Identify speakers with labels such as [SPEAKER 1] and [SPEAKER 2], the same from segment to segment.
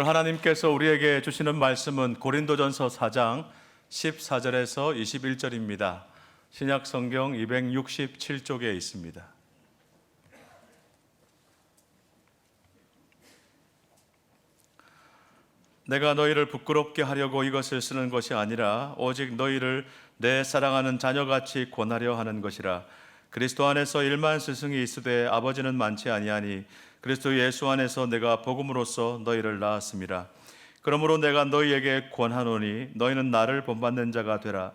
[SPEAKER 1] 하나님께서 우리에게 주시는 말씀은 고린도전서 4장 14절에서 21절입니다. 신약 성경 267쪽에 있습니다. 내가 너희를 부끄럽게 하려고 이것을 쓰는 것이 아니라 오직 너희를 내 사랑하는 자녀같이 권하려 하는 것이라. 그리스도 안에서 일만 스승이 있으되 아버지는 많지 아니하니 그리스도 예수 안에서 내가 복음으로써 너희를 낳았음이라. 그러므로 내가 너희에게 권하노니 너희는 나를 본받는 자가 되라.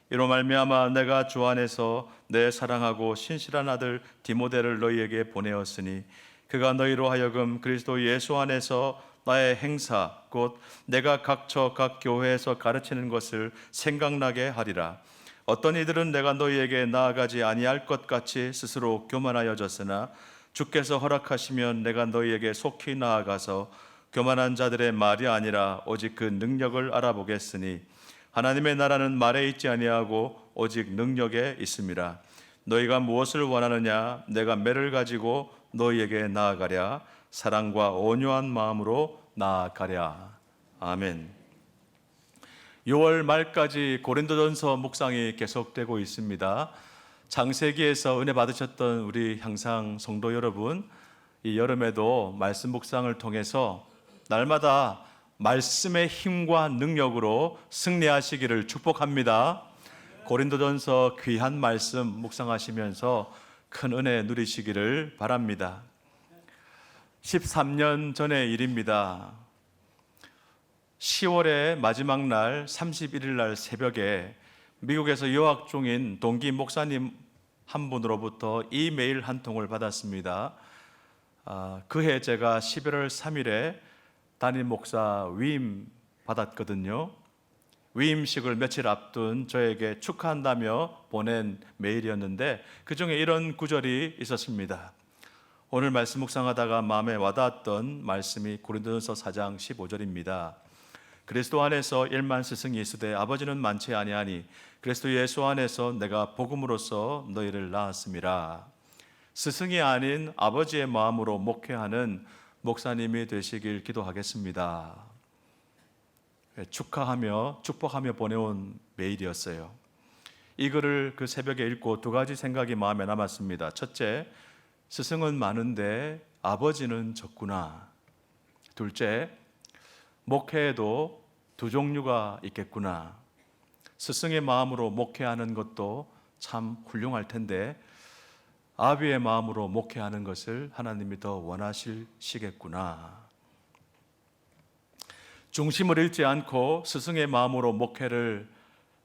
[SPEAKER 1] 이로 말미암아 내가 주 안에서 내 사랑하고 신실한 아들 디모데를 너희에게 보내었으니 그가 너희로 하여금 그리스도 예수 안에서 나의 행사 곧 내가 각처 각 교회에서 가르치는 것을 생각나게 하리라. 어떤 이들은 내가 너희에게 나아가지 아니할 것 같이 스스로 교만하여졌으나 주께서 허락하시면 내가 너희에게 속히 나아가서 교만한 자들의 말이 아니라 오직 그 능력을 알아보겠으니 하나님의 나라는 말에 있지 아니하고 오직 능력에 있음이라. 너희가 무엇을 원하느냐? 내가 매를 가지고 너희에게 나아가랴. 사랑과 온유한 마음으로 나아가랴. 아멘. 6월 말까지 고린도전서 묵상이 계속되고 있습니다. 창세기에서 은혜 받으셨던 우리 향상 성도 여러분, 이 여름에도 말씀 묵상을 통해서 날마다 말씀의 힘과 능력으로 승리하시기를 축복합니다. 고린도전서 귀한 말씀 묵상하시면서 큰 은혜 누리시기를 바랍니다. 13년 전의 일입니다. 10월의 마지막 날 31일 날 새벽에 미국에서 유학 중인 동기 목사님 한 분으로부터 이메일 한 통을 받았습니다. 그해 제가 11월 3일에 담임 목사 위임 받았거든요. 위임식을 며칠 앞둔 저에게 축하한다며 보낸 메일이었는데 그 중에 이런 구절이 있었습니다. 오늘 말씀 묵상하다가 마음에 와닿았던 말씀이 고린도전서 4장 15절입니다. 그리스도 안에서 일만 스승이 있으되 아버지는 많지 아니하니 그리스도 예수 안에서 내가 복음으로써 너희를 낳았음이라. 스승이 아닌 아버지의 마음으로 목회하는 목사님이 되시길 기도하겠습니다. 축하하며 축복하며 보내온 메일이었어요. 이 글을 그 새벽에 읽고 두 가지 생각이 마음에 남았습니다. 첫째, 스승은 많은데 아버지는 적구나. 둘째, 목회에도 두 종류가 있겠구나. 스승의 마음으로 목회하는 것도 참 훌륭할 텐데 아비의 마음으로 목회하는 것을 하나님이 더 원하시겠구나. 중심을 잃지 않고 스승의 마음으로 목회를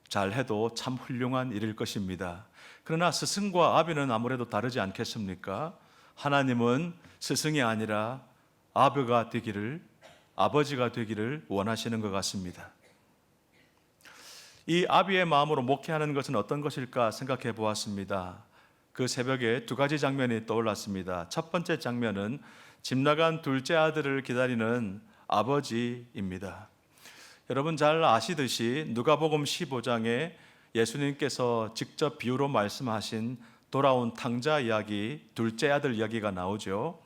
[SPEAKER 1] 잘해도 참 훌륭한 일일 것입니다. 그러나 스승과 아비는 아무래도 다르지 않겠습니까? 하나님은 스승이 아니라 아버지가 되기를 원하시는 것 같습니다. 이 아비의 마음으로 목회하는 것은 어떤 것일까 생각해 보았습니다. 그 새벽에 두 가지 장면이 떠올랐습니다. 첫 번째 장면은 집 나간 둘째 아들을 기다리는 아버지입니다. 여러분 잘 아시듯이 누가복음 15장에 예수님께서 직접 비유로 말씀하신 돌아온 탕자 이야기, 둘째 아들 이야기가 나오죠.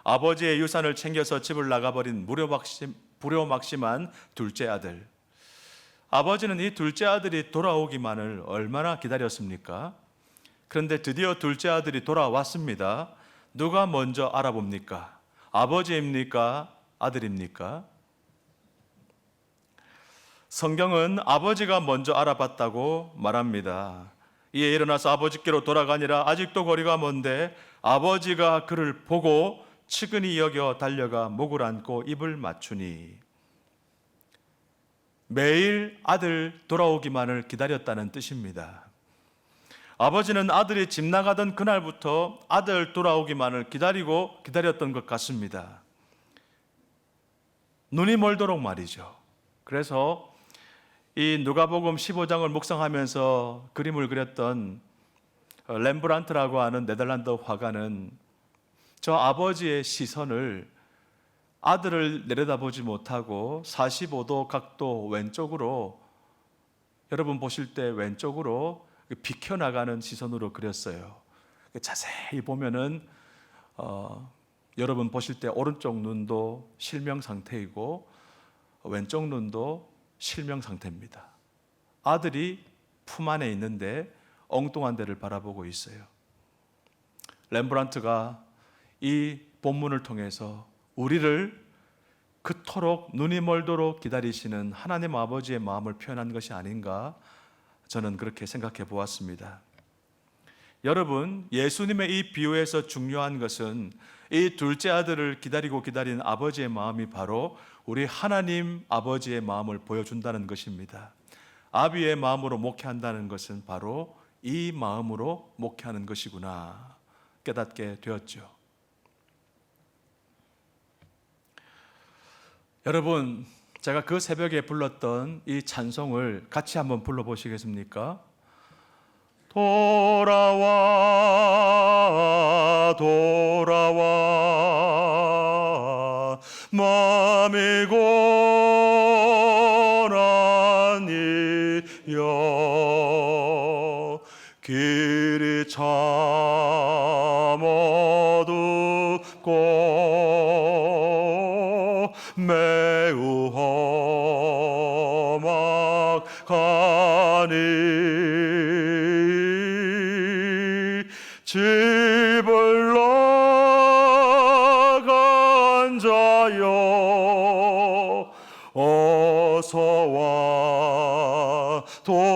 [SPEAKER 1] 아버지의 유산을 챙겨서 집을 나가버린 불효막심한 둘째 아들. 아버지는 이 둘째 아들이 돌아오기만을 얼마나 기다렸습니까? 그런데 드디어 둘째 아들이 돌아왔습니다. 누가 먼저 알아봅니까? 아버지입니까? 아들입니까? 성경은 아버지가 먼저 알아봤다고 말합니다. 이에 일어나서 아버지께로 돌아가니라. 아직도 거리가 먼데 아버지가 그를 보고 측은히 여겨 달려가 목을 안고 입을 맞추니. 매일 아들 돌아오기만을 기다렸다는 뜻입니다. 아버지는 아들이 집 나가던 그날부터 아들 돌아오기만을 기다렸던 것 같습니다. 눈이 멀도록 말이죠. 그래서 이 누가복음 15장을 묵상하면서 그림을 그렸던 렘브란트라고 하는 네덜란드 화가는 저 아버지의 시선을 아들을 내려다보지 못하고 45도 각도 왼쪽으로, 여러분 보실 때 왼쪽으로 비켜나가는 시선으로 그렸어요. 자세히 보면은 여러분 보실 때 오른쪽 눈도 실명 상태이고 왼쪽 눈도 실명 상태입니다. 아들이 품 안에 있는데 엉뚱한 데를 바라보고 있어요. 렘브란트가 이 본문을 통해서 우리를 그토록 눈이 멀도록 기다리시는 하나님 아버지의 마음을 표현한 것이 아닌가, 저는 그렇게 생각해 보았습니다. 여러분, 예수님의 이 비유에서 중요한 것은 이 둘째 아들을 기다리고 기다린 아버지의 마음이 바로 우리 하나님 아버지의 마음을 보여준다는 것입니다. 아비의 마음으로 목회한다는 것은 바로 이 마음으로 목회하는 것이구나 깨닫게 되었죠. 여러분, 제가 그 새벽에 불렀던 이 찬송을 같이 한번 불러보시겠습니까? 돌아와 돌아와 마음이 고난이여 길이 참 어둡고 매우 험악하니 집을 나간 자여 어서와 돌아와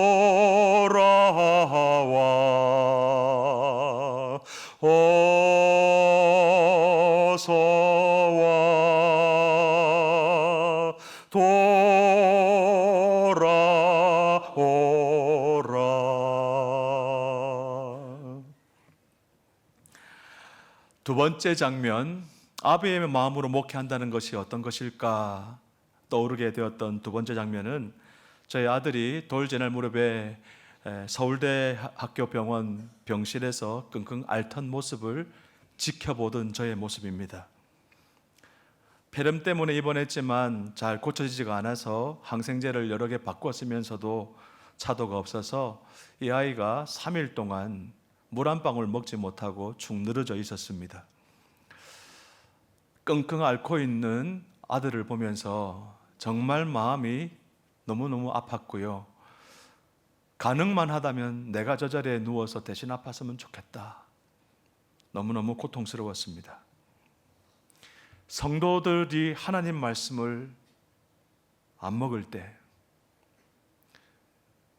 [SPEAKER 1] 어서와 돌아오라. 두 번째 장면, 아비의 마음으로 목회한다는 것이 어떤 것일까 떠오르게 되었던 두 번째 장면은 저희 아들이 돌제날 무렵에 서울대 학교 병원 병실에서 끙끙 앓던 모습을 지켜보던 저의 모습입니다. 폐렴 때문에 입원했지만 잘 고쳐지지가 않아서 항생제를 여러 개 바꿨으면서도 차도가 없어서 이 아이가 3일 동안 물 한 방울 먹지 못하고 축 늘어져 있었습니다. 끙끙 앓고 있는 아들을 보면서 정말 마음이 너무너무 아팠고요. 가능만 하다면 내가 저 자리에 누워서 대신 아팠으면 좋겠다. 너무너무 고통스러웠습니다. 성도들이 하나님 말씀을 안 먹을 때,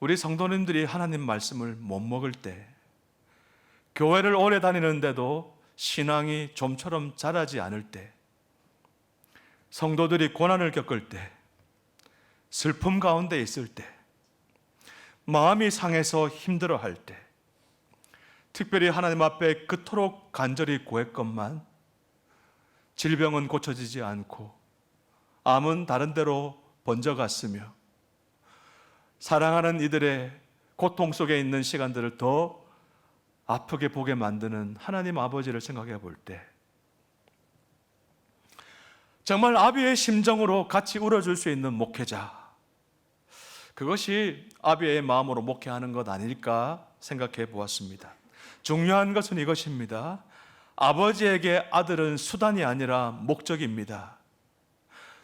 [SPEAKER 1] 우리 성도님들이 하나님 말씀을 못 먹을 때, 교회를 오래 다니는데도 신앙이 좀처럼 자라지 않을 때, 성도들이 고난을 겪을 때, 슬픔 가운데 있을 때, 마음이 상해서 힘들어할 때, 특별히 하나님 앞에 그토록 간절히 구했건만 질병은 고쳐지지 않고 암은 다른 데로 번져갔으며 사랑하는 이들의 고통 속에 있는 시간들을 더 아프게 보게 만드는 하나님 아버지를 생각해 볼 때 정말 아비의 심정으로 같이 울어줄 수 있는 목회자, 그것이 아비의 마음으로 목회하는 것 아닐까 생각해 보았습니다. 중요한 것은 이것입니다. 아버지에게 아들은 수단이 아니라 목적입니다.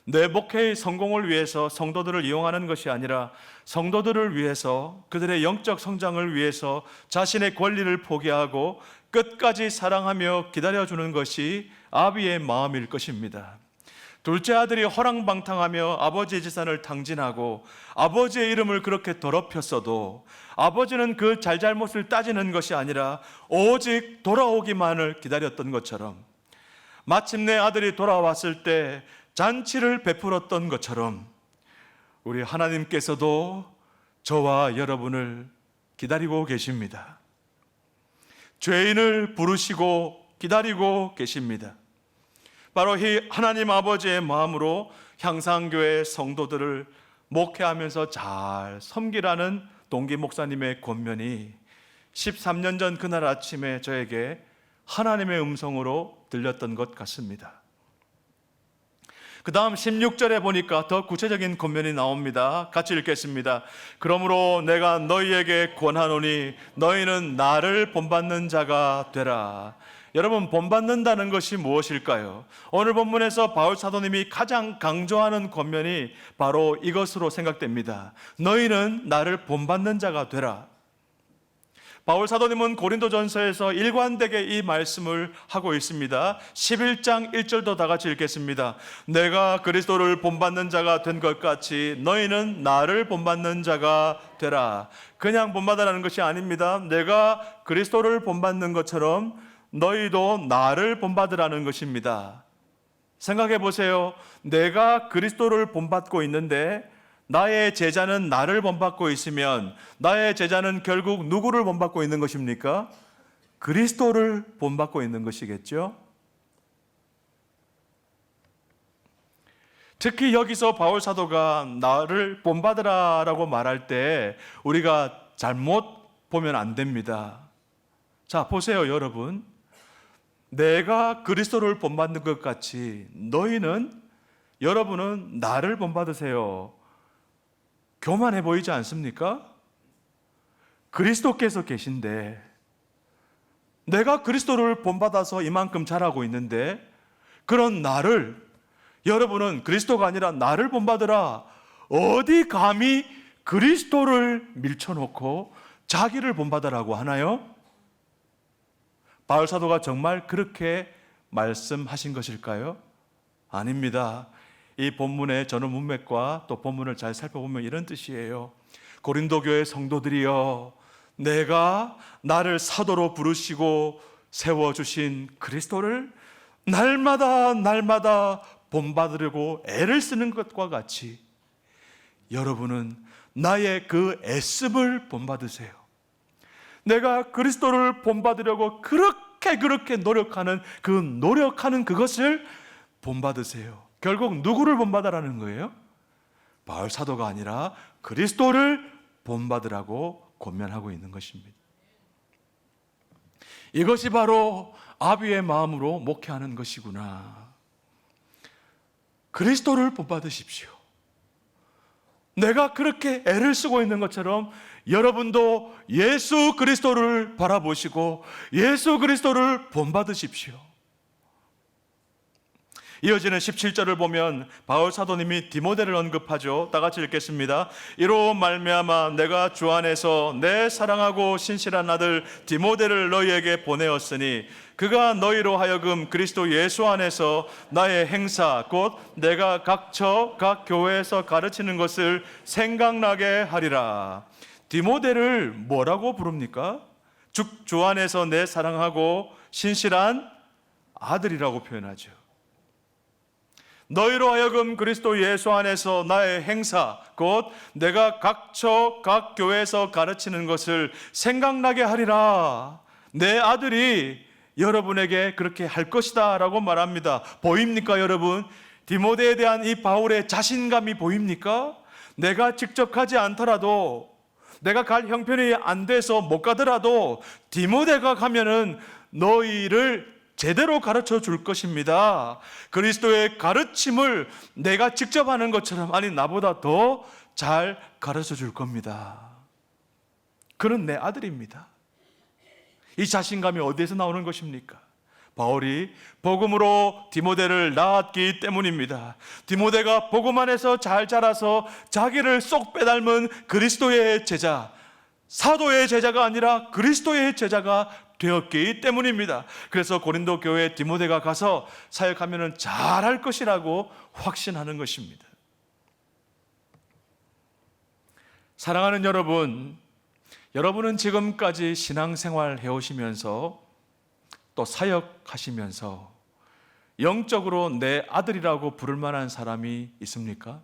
[SPEAKER 1] 내 목회의 성공을 위해서 성도들을 이용하는 것이 아니라 성도들을 위해서, 그들의 영적 성장을 위해서 자신의 권리를 포기하고 끝까지 사랑하며 기다려주는 것이 아비의 마음일 것입니다. 둘째 아들이 허랑방탕하며 아버지의 재산을 탕진하고 아버지의 이름을 그렇게 더럽혔어도 아버지는 그 잘잘못을 따지는 것이 아니라 오직 돌아오기만을 기다렸던 것처럼, 마침내 아들이 돌아왔을 때 잔치를 베풀었던 것처럼 우리 하나님께서도 저와 여러분을 기다리고 계십니다. 죄인을 부르시고 기다리고 계십니다. 바로 이 하나님 아버지의 마음으로 향상교회 성도들을 목회하면서 잘 섬기라는 동기 목사님의 권면이 13년 전 그날 아침에 저에게 하나님의 음성으로 들렸던 것 같습니다. 그 다음 16절에 보니까 더 구체적인 권면이 나옵니다. 같이 읽겠습니다. 그러므로 내가 너희에게 권하노니 너희는 나를 본받는 자가 되라. 여러분, 본받는다는 것이 무엇일까요? 오늘 본문에서 바울 사도님이 가장 강조하는 권면이 바로 이것으로 생각됩니다. 너희는 나를 본받는 자가 되라. 바울 사도님은 고린도전서에서 일관되게 이 말씀을 하고 있습니다. 11장 1절도 다 같이 읽겠습니다. 내가 그리스도를 본받는 자가 된 것 같이 너희는 나를 본받는 자가 되라. 그냥 본받으라는 것이 아닙니다. 내가 그리스도를 본받는 것처럼 너희도 나를 본받으라는 것입니다. 생각해 보세요. 내가 그리스도를 본받고 있는데 나의 제자는 나를 본받고 있으면 나의 제자는 결국 누구를 본받고 있는 것입니까? 그리스도를 본받고 있는 것이겠죠? 특히 여기서 바울 사도가 나를 본받으라라고 말할 때 우리가 잘못 보면 안 됩니다. 자, 보세요, 여러분. 내가 그리스도를 본받는 것 같이 여러분은 나를 본받으세요. 교만해 보이지 않습니까? 그리스도께서 계신데 내가 그리스도를 본받아서 이만큼 잘하고 있는데 그런 나를 여러분은 그리스도가 아니라 나를 본받으라. 어디 감히 그리스도를 밀쳐놓고 자기를 본받으라고 하나요? 바울 사도가 정말 그렇게 말씀하신 것일까요? 아닙니다. 이 본문의 전후 문맥과 또 본문을 잘 살펴보면 이런 뜻이에요. 고린도 교회 성도들이여, 내가 나를 사도로 부르시고 세워주신 그리스도를 날마다 본받으려고 애를 쓰는 것과 같이 여러분은 나의 그 애씀을 본받으세요. 내가 그리스도를 본받으려고 그렇게 노력하는 그것을 본받으세요. 결국 누구를 본받으라는 거예요? 바울 사도가 아니라 그리스도를 본받으라고 권면하고 있는 것입니다. 이것이 바로 아비의 마음으로 목회하는 것이구나. 그리스도를 본받으십시오. 내가 그렇게 애를 쓰고 있는 것처럼 여러분도 예수 그리스도를 바라보시고 예수 그리스도를 본받으십시오. 이어지는 17절을 보면 바울 사도님이 디모데를 언급하죠. 다 같이 읽겠습니다. 이로 말미암아 내가 주 안에서 내 사랑하고 신실한 아들 디모데를 너희에게 보내었으니 그가 너희로 하여금 그리스도 예수 안에서 나의 행사 곧 내가 각 교회에서 가르치는 것을 생각나게 하리라. 디모데를 뭐라고 부릅니까? 주 안에서 내 사랑하고 신실한 아들이라고 표현하죠. 너희로 하여금 그리스도 예수 안에서 나의 행사 곧 내가 각 교회에서 가르치는 것을 생각나게 하리라. 내 아들이 여러분에게 그렇게 할 것이다 라고 말합니다. 보입니까, 여러분? 디모데에 대한 이 바울의 자신감이 보입니까? 내가 직접 가지 않더라도, 내가 갈 형편이 안 돼서 못 가더라도 디모데가 가면은 너희를 제대로 가르쳐 줄 것입니다. 그리스도의 가르침을 내가 직접 하는 것처럼, 아니 나보다 더 잘 가르쳐 줄 겁니다. 그는 내 아들입니다. 이 자신감이 어디에서 나오는 것입니까? 바울이 복음으로 디모데를 낳았기 때문입니다. 디모데가 복음 안에서 잘 자라서 자기를 쏙 빼닮은 그리스도의 제자, 사도의 제자가 아니라 그리스도의 제자가 되었기 때문입니다. 그래서 고린도 교회에 디모데가 가서 사역하면 잘할 것이라고 확신하는 것입니다. 사랑하는 여러분, 여러분은 지금까지 신앙생활 해오시면서 또 사역하시면서 영적으로 내 아들이라고 부를 만한 사람이 있습니까?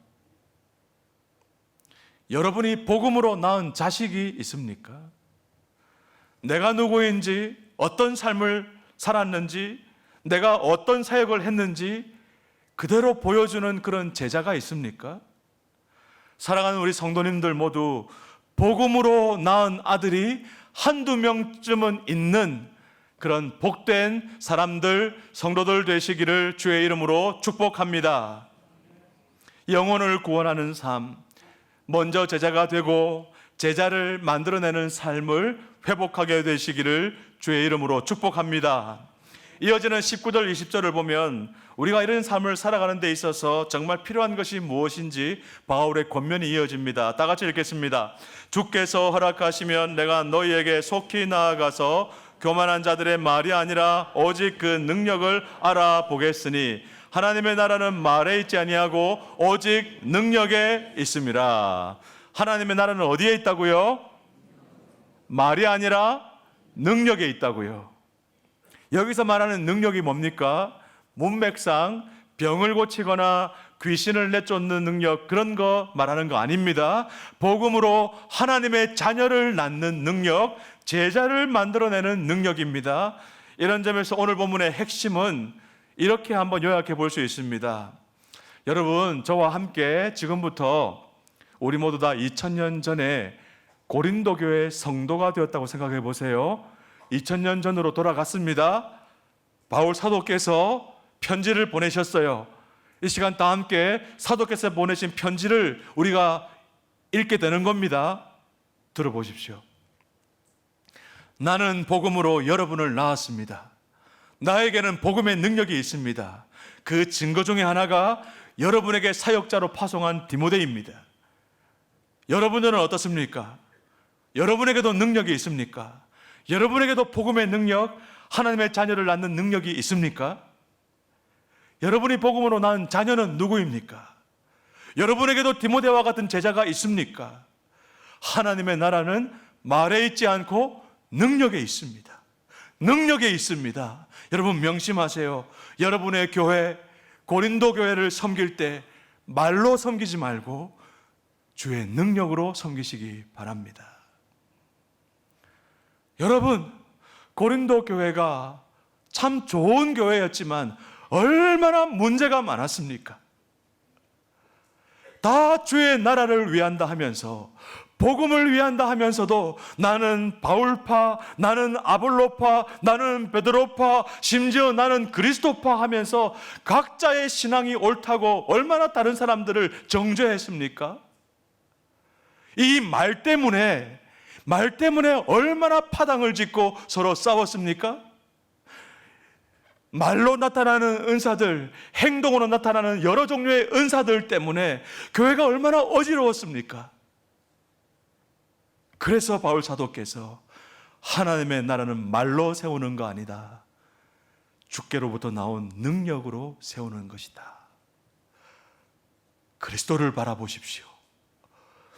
[SPEAKER 1] 여러분이 복음으로 낳은 자식이 있습니까? 내가 누구인지, 어떤 삶을 살았는지, 내가 어떤 사역을 했는지 그대로 보여주는 그런 제자가 있습니까? 사랑하는 우리 성도님들 모두 복음으로 낳은 아들이 한두 명쯤은 있는 그런 복된 사람들, 성도들 되시기를 주의 이름으로 축복합니다. 영혼을 구원하는 삶, 먼저 제자가 되고 제자를 만들어내는 삶을 회복하게 되시기를 주의 이름으로 축복합니다. 이어지는 19절 20절을 보면 우리가 이런 삶을 살아가는 데 있어서 정말 필요한 것이 무엇인지 바울의 권면이 이어집니다. 다 같이 읽겠습니다. 주께서 허락하시면 내가 너희에게 속히 나아가서 교만한 자들의 말이 아니라 오직 그 능력을 알아보겠으니 하나님의 나라는 말에 있지 아니하고 오직 능력에 있음이라. 하나님의 나라는 어디에 있다고요? 말이 아니라 능력에 있다고요. 여기서 말하는 능력이 뭡니까? 문맥상 병을 고치거나 귀신을 내쫓는 능력, 그런 거 말하는 거 아닙니다. 복음으로 하나님의 자녀를 낳는 능력, 제자를 만들어내는 능력입니다. 이런 점에서 오늘 본문의 핵심은 이렇게 한번 요약해 볼 수 있습니다. 여러분, 저와 함께 지금부터 우리 모두 다 2000년 전에 고린도 교회 성도가 되었다고 생각해 보세요. 2000년 전으로 돌아갔습니다. 바울 사도께서 편지를 보내셨어요. 이 시간 다 함께 사도께서 보내신 편지를 우리가 읽게 되는 겁니다. 들어보십시오. 나는 복음으로 여러분을 낳았습니다. 나에게는 복음의 능력이 있습니다. 그 증거 중에 하나가 여러분에게 사역자로 파송한 디모데입니다. 여러분들은 어떻습니까? 여러분에게도 능력이 있습니까? 여러분에게도 복음의 능력, 하나님의 자녀를 낳는 능력이 있습니까? 여러분이 복음으로 낳은 자녀는 누구입니까? 여러분에게도 디모데와 같은 제자가 있습니까? 하나님의 나라는 말에 있지 않고 능력에 있습니다. 능력에 있습니다. 여러분 명심하세요. 여러분의 교회, 고린도 교회를 섬길 때 말로 섬기지 말고 주의 능력으로 섬기시기 바랍니다. 여러분, 고린도 교회가 참 좋은 교회였지만 얼마나 문제가 많았습니까? 다 주의 나라를 위한다 하면서, 복음을 위한다 하면서도 나는 바울파, 나는 아볼로파, 나는 베드로파, 심지어 나는 그리스도파 하면서 각자의 신앙이 옳다고 얼마나 다른 사람들을 정죄했습니까? 이 말 때문에 얼마나 파당을 짓고 서로 싸웠습니까? 말로 나타나는 은사들, 행동으로 나타나는 여러 종류의 은사들 때문에 교회가 얼마나 어지러웠습니까? 그래서 바울 사도께서 하나님의 나라는 말로 세우는 거 아니다. 주께로부터 나온 능력으로 세우는 것이다. 그리스도를 바라보십시오.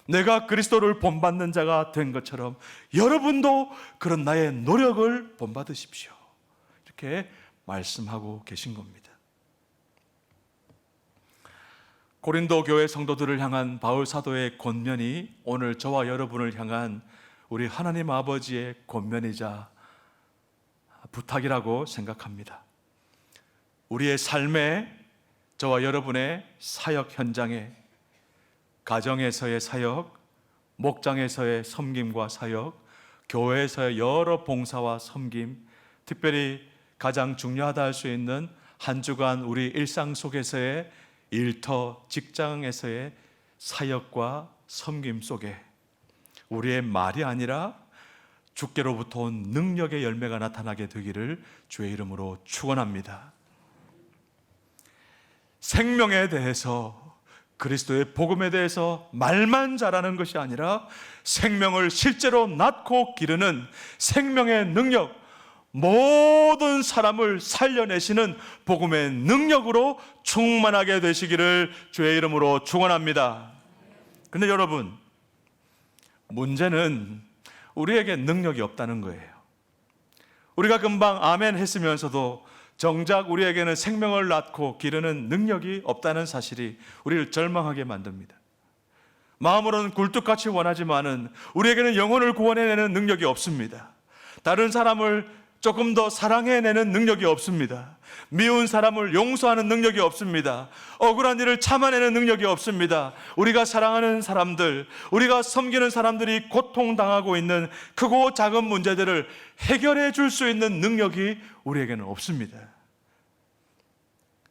[SPEAKER 1] 내가 그리스도를 본받는 자가 된 것처럼 여러분도 그런 나의 노력을 본받으십시오. 이렇게 말씀하고 계신 겁니다. 고린도 교회 성도들을 향한 바울 사도의 권면이 오늘 저와 여러분을 향한 우리 하나님 아버지의 권면이자 부탁이라고 생각합니다. 우리의 삶에, 저와 여러분의 사역 현장에, 가정에서의 사역, 목장에서의 섬김과 사역, 교회에서의 여러 봉사와 섬김, 특별히 가장 중요하다 할 수 있는 한 주간 우리 일상 속에서의 일터, 직장에서의 사역과 섬김 속에 우리의 말이 아니라 주께로부터 온 능력의 열매가 나타나게 되기를 주의 이름으로 축원합니다. 생명에 대해서, 그리스도의 복음에 대해서 말만 잘하는 것이 아니라 생명을 실제로 낳고 기르는 생명의 능력, 모든 사람을 살려내시는 복음의 능력으로 충만하게 되시기를 주의 이름으로 축원합니다. 그런데 여러분, 문제는 우리에게 능력이 없다는 거예요. 우리가 금방 아멘 했으면서도 정작 우리에게는 생명을 낳고 기르는 능력이 없다는 사실이 우리를 절망하게 만듭니다. 마음으로는 굴뚝같이 원하지만은 우리에게는 영혼을 구원해내는 능력이 없습니다. 다른 사람을 조금 더 사랑해내는 능력이 없습니다. 미운 사람을 용서하는 능력이 없습니다. 억울한 일을 참아내는 능력이 없습니다. 우리가 사랑하는 사람들, 우리가 섬기는 사람들이 고통당하고 있는 크고 작은 문제들을 해결해 줄 수 있는 능력이 우리에게는 없습니다.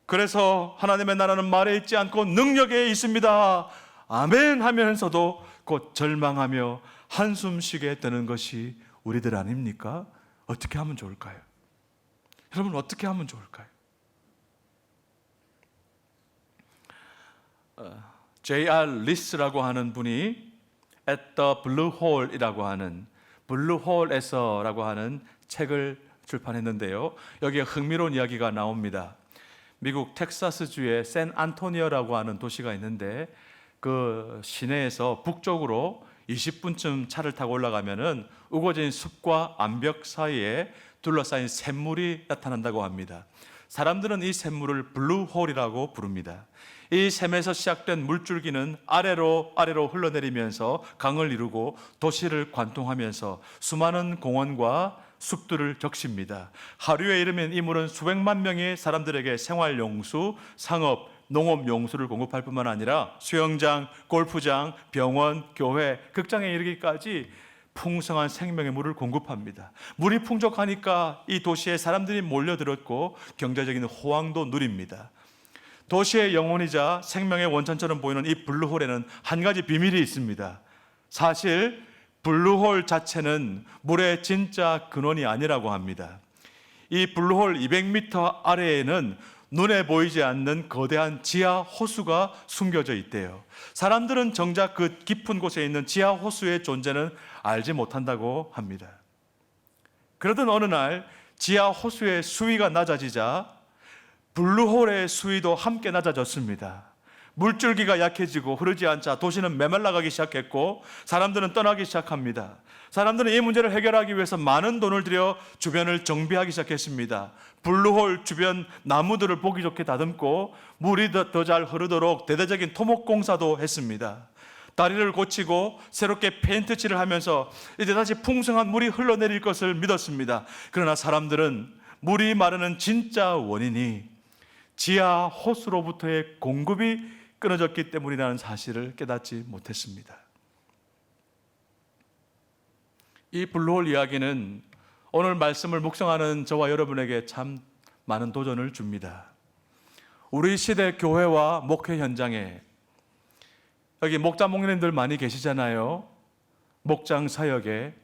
[SPEAKER 1] 그래서 하나님의 나라는 말에 있지 않고 능력에 있습니다. 아멘 하면서도 곧 절망하며 한숨 쉬게 되는 것이 우리들 아닙니까? 어떻게 하면 좋을까요? 여러분 어떻게 하면 좋을까요? J.R. 리스라고 하는 분이 At the Blue Hole이라고 하는 블루 홀에서라고 하는 책을 출판했는데요. 여기에 흥미로운 이야기가 나옵니다. 미국 텍사스주의 샌 안토니오라고 하는 도시가 있는데 그 시내에서 북쪽으로 20분쯤 차를 타고 올라가면은 우거진 숲과 암벽 사이에 둘러싸인 샘물이 나타난다고 합니다. 사람들은 이 샘물을 블루홀이라고 부릅니다. 이 샘에서 시작된 물줄기는 아래로 흘러내리면서 강을 이루고 도시를 관통하면서 수많은 공원과 숲들을 적십니다. 하루에 이르면 이 물은 수백만 명의 사람들에게 생활용수, 상업, 농업용수를 공급할 뿐만 아니라 수영장, 골프장, 병원, 교회, 극장에 이르기까지 풍성한 생명의 물을 공급합니다. 물이 풍족하니까 이 도시에 사람들이 몰려들었고 경제적인 호황도 누립니다. 도시의 영혼이자 생명의 원천처럼 보이는 이 블루홀에는 한 가지 비밀이 있습니다. 사실 블루홀 자체는 물의 진짜 근원이 아니라고 합니다. 이 블루홀 200m 아래에는 눈에 보이지 않는 거대한 지하 호수가 숨겨져 있대요. 사람들은 정작 그 깊은 곳에 있는 지하 호수의 존재는 알지 못한다고 합니다. 그러던 어느 날 지하 호수의 수위가 낮아지자 블루홀의 수위도 함께 낮아졌습니다. 물줄기가 약해지고 흐르지 않자 도시는 메말라가기 시작했고 사람들은 떠나기 시작합니다. 사람들은 이 문제를 해결하기 위해서 많은 돈을 들여 주변을 정비하기 시작했습니다. 블루홀 주변 나무들을 보기 좋게 다듬고 물이 더 잘 흐르도록 대대적인 토목 공사도 했습니다. 다리를 고치고 새롭게 페인트 칠을 하면서 이제 다시 풍성한 물이 흘러내릴 것을 믿었습니다. 그러나 사람들은 물이 마르는 진짜 원인이 지하 호수로부터의 공급이 끊어졌기 때문이라는 사실을 깨닫지 못했습니다. 이 블루홀 이야기는 오늘 말씀을 묵상하는 저와 여러분에게 참 많은 도전을 줍니다. 우리 시대 교회와 목회 현장에 여기 목자 목님들 많이 계시잖아요. 목장 사역에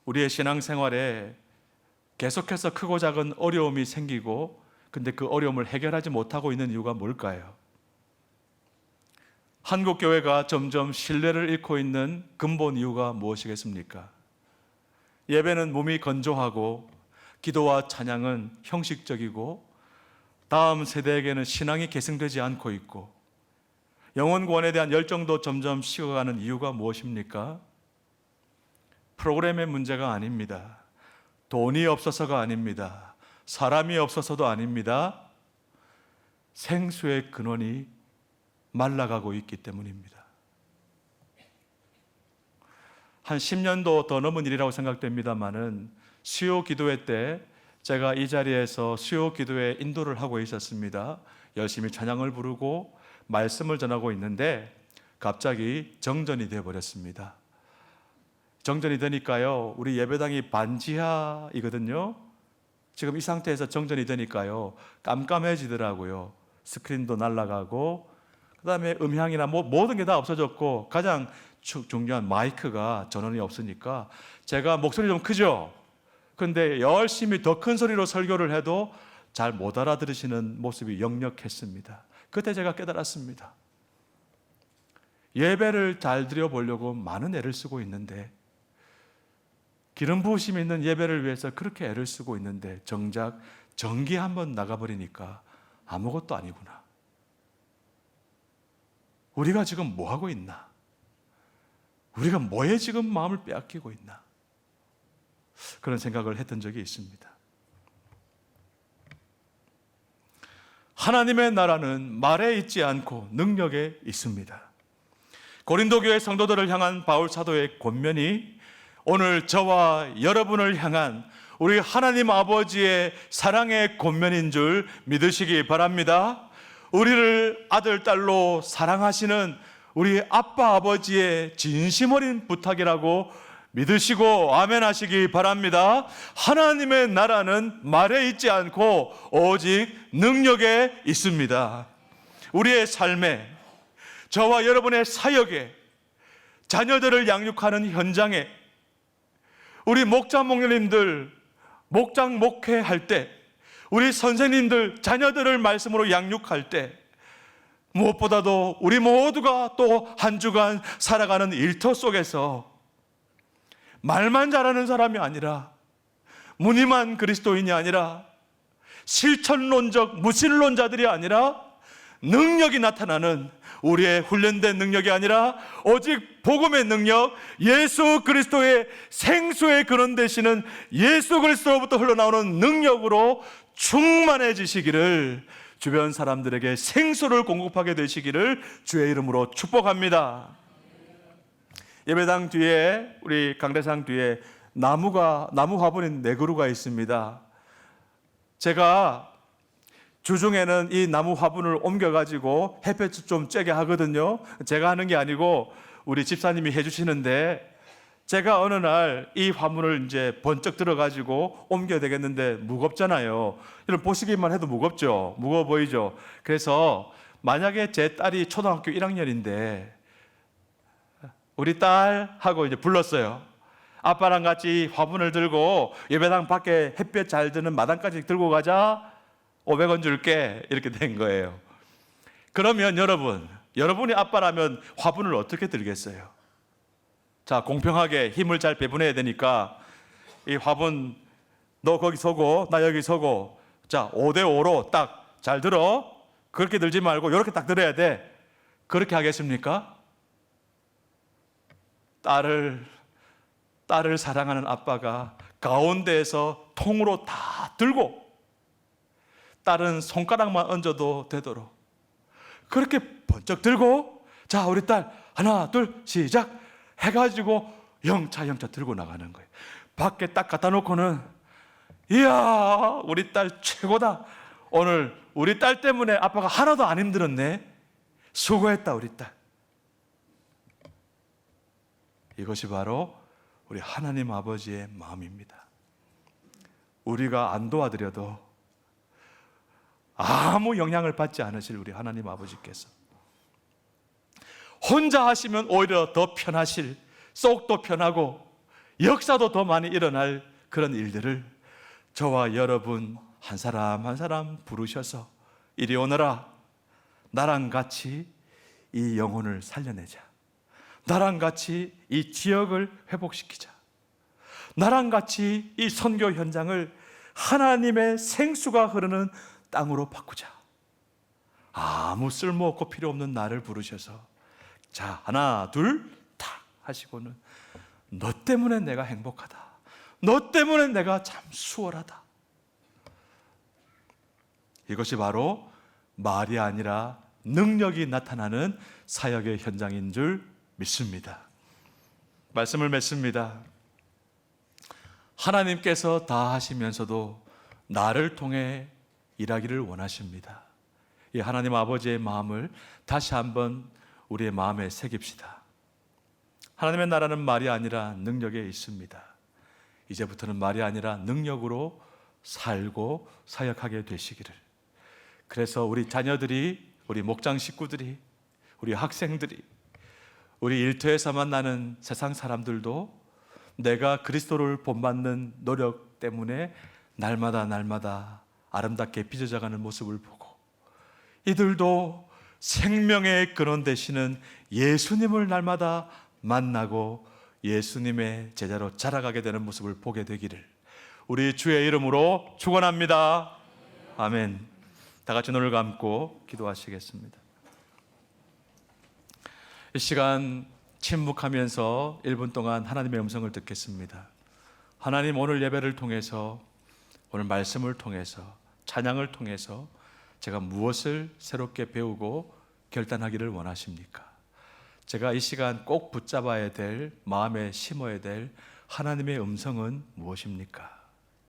[SPEAKER 1] 우리의 신앙생활에 계속해서 크고 작은 어려움이 생기고 근데 그 어려움을 해결하지 못하고 있는 이유가 뭘까요? 한국 교회가 점점 신뢰를 잃고 있는 근본 이유가 무엇이겠습니까? 예배는 몸이 건조하고 기도와 찬양은 형식적이고 다음 세대에게는 신앙이 계승되지 않고 있고 영혼 구원에 대한 열정도 점점 식어가는 이유가 무엇입니까? 프로그램의 문제가 아닙니다. 돈이 없어서가 아닙니다. 사람이 없어서도 아닙니다. 생수의 근원이 말라가고 있기 때문입니다. 한 10년도 더 넘은 일이라고 생각됩니다만은 수요 기도회 때 제가 이 자리에서 수요 기도회 인도를 하고 있었습니다. 열심히 찬양을 부르고 말씀을 전하고 있는데 갑자기 정전이 되어버렸습니다. 정전이 되니까요, 우리 예배당이 반지하이거든요. 지금 이 상태에서 정전이 되니까요, 깜깜해지더라고요. 스크린도 날아가고, 그 다음에 음향이나 모든 게 다 없어졌고, 가장 중요한 마이크가 전원이 없으니까 제가 목소리 좀 크죠? 근데 열심히 더 큰 소리로 설교를 해도 잘 못 알아들으시는 모습이 역력했습니다. 그때 제가 깨달았습니다. 예배를 잘 드려보려고 많은 애를 쓰고 있는데, 기름 부으심이 있는 예배를 위해서 그렇게 애를 쓰고 있는데 정작 전기 한번 나가버리니까 아무것도 아니구나. 우리가 지금 뭐 하고 있나? 우리가 뭐에 지금 마음을 빼앗기고 있나? 그런 생각을 했던 적이 있습니다. 하나님의 나라는 말에 있지 않고 능력에 있습니다. 고린도 교회 성도들을 향한 바울 사도의 권면이 오늘 저와 여러분을 향한 우리 하나님 아버지의 사랑의 권면인 줄 믿으시기 바랍니다. 우리를 아들, 딸로 사랑하시는 우리 아빠, 아버지의 진심 어린 부탁이라고 믿으시고 아멘 하시기 바랍니다. 하나님의 나라는 말에 있지 않고 오직 능력에 있습니다. 우리의 삶에, 저와 여러분의 사역에, 자녀들을 양육하는 현장에, 우리 목자 목녀님들 목장 목회할 때, 우리 선생님들 자녀들을 말씀으로 양육할 때, 무엇보다도 우리 모두가 또 한 주간 살아가는 일터 속에서 말만 잘하는 사람이 아니라, 무늬만 그리스도인이 아니라, 실천론적 무신론자들이 아니라, 능력이 나타나는, 우리의 훈련된 능력이 아니라 오직 복음의 능력, 예수 그리스도의 생수의 근원 되시는 예수 그리스도로부터 흘러나오는 능력으로 충만해지시기를, 주변 사람들에게 생수를 공급하게 되시기를 주의 이름으로 축복합니다. 예배당 뒤에, 우리 강대상 뒤에 나무 화분이 4그루가 있습니다. 제가 주중에는 이 나무 화분을 옮겨가지고 햇볕을 좀 쬐게 하거든요. 제가 하는 게 아니고 우리 집사님이 해주시는데, 제가 어느 날 이 화분을 이제 번쩍 들어가지고 옮겨야 되겠는데 무겁잖아요. 이런 보시기만 해도 무겁죠. 무거워 보이죠. 그래서 만약에 제 딸이 초등학교 1학년인데 우리 딸하고 이제 불렀어요. 아빠랑 같이 화분을 들고 예배당 밖에 햇볕 잘 드는 마당까지 들고 가자. 500원 줄게. 이렇게 된 거예요. 그러면 여러분이 아빠라면 화분을 어떻게 들겠어요? 자, 공평하게 힘을 잘 배분해야 되니까, 이 화분 너 거기 서고 나 여기 서고, 자 5대5로 딱 잘 들어. 그렇게 들지 말고 이렇게 딱 들어야 돼. 그렇게 하겠습니까? 딸을 사랑하는 아빠가 가운데에서 통으로 다 들고, 딸은 손가락만 얹어도 되도록 그렇게 번쩍 들고, 자 우리 딸 하나 둘 시작 해가지고 영차 들고 나가는 거예요. 밖에 딱 갖다 놓고는, 이야 우리 딸 최고다, 오늘 우리 딸 때문에 아빠가 하나도 안 힘들었네, 수고했다 우리 딸. 이것이 바로 우리 하나님 아버지의 마음입니다. 우리가 안 도와드려도 아무 영향을 받지 않으실 우리 하나님 아버지께서 혼자 하시면 오히려 더 편하실, 속도 편하고 역사도 더 많이 일어날 그런 일들을 저와 여러분 한 사람 한 사람 부르셔서, 이리 오너라, 나랑 같이 이 영혼을 살려내자, 나랑 같이 이 지역을 회복시키자, 나랑 같이 이 선교 현장을 하나님의 생수가 흐르는 땅으로 바꾸자. 아무 쓸모없고 필요 없는 나를 부르셔서, 자 하나 둘 탁 하시고는, 너 때문에 내가 행복하다, 너 때문에 내가 참 수월하다. 이것이 바로 말이 아니라 능력이 나타나는 사역의 현장인 줄 믿습니다. 말씀을 맺습니다. 하나님께서 다 하시면서도 나를 통해 일하기를 원하십니다. 이 하나님 아버지의 마음을 다시 한번 우리의 마음에 새깁시다. 하나님의 나라는 말이 아니라 능력에 있습니다. 이제부터는 말이 아니라 능력으로 살고 사역하게 되시기를. 그래서 우리 자녀들이, 우리 목장 식구들이, 우리 학생들이, 우리 일터에서 만나는 세상 사람들도 내가 그리스도를 본받는 노력 때문에 날마다 아름답게 빚어져가는 모습을 보고, 이들도 생명의 근원 되시는 예수님을 날마다 만나고 예수님의 제자로 자라가게 되는 모습을 보게 되기를 우리 주의 이름으로 축원합니다. 아멘. 다 같이 눈을 감고 기도하시겠습니다. 이 시간 침묵하면서 1분 동안 하나님의 음성을 듣겠습니다. 하나님, 오늘 예배를 통해서, 오늘 말씀을 통해서, 찬양을 통해서 제가 무엇을 새롭게 배우고 결단하기를 원하십니까? 제가 이 시간 꼭 붙잡아야 될, 마음에 심어야 될 하나님의 음성은 무엇입니까?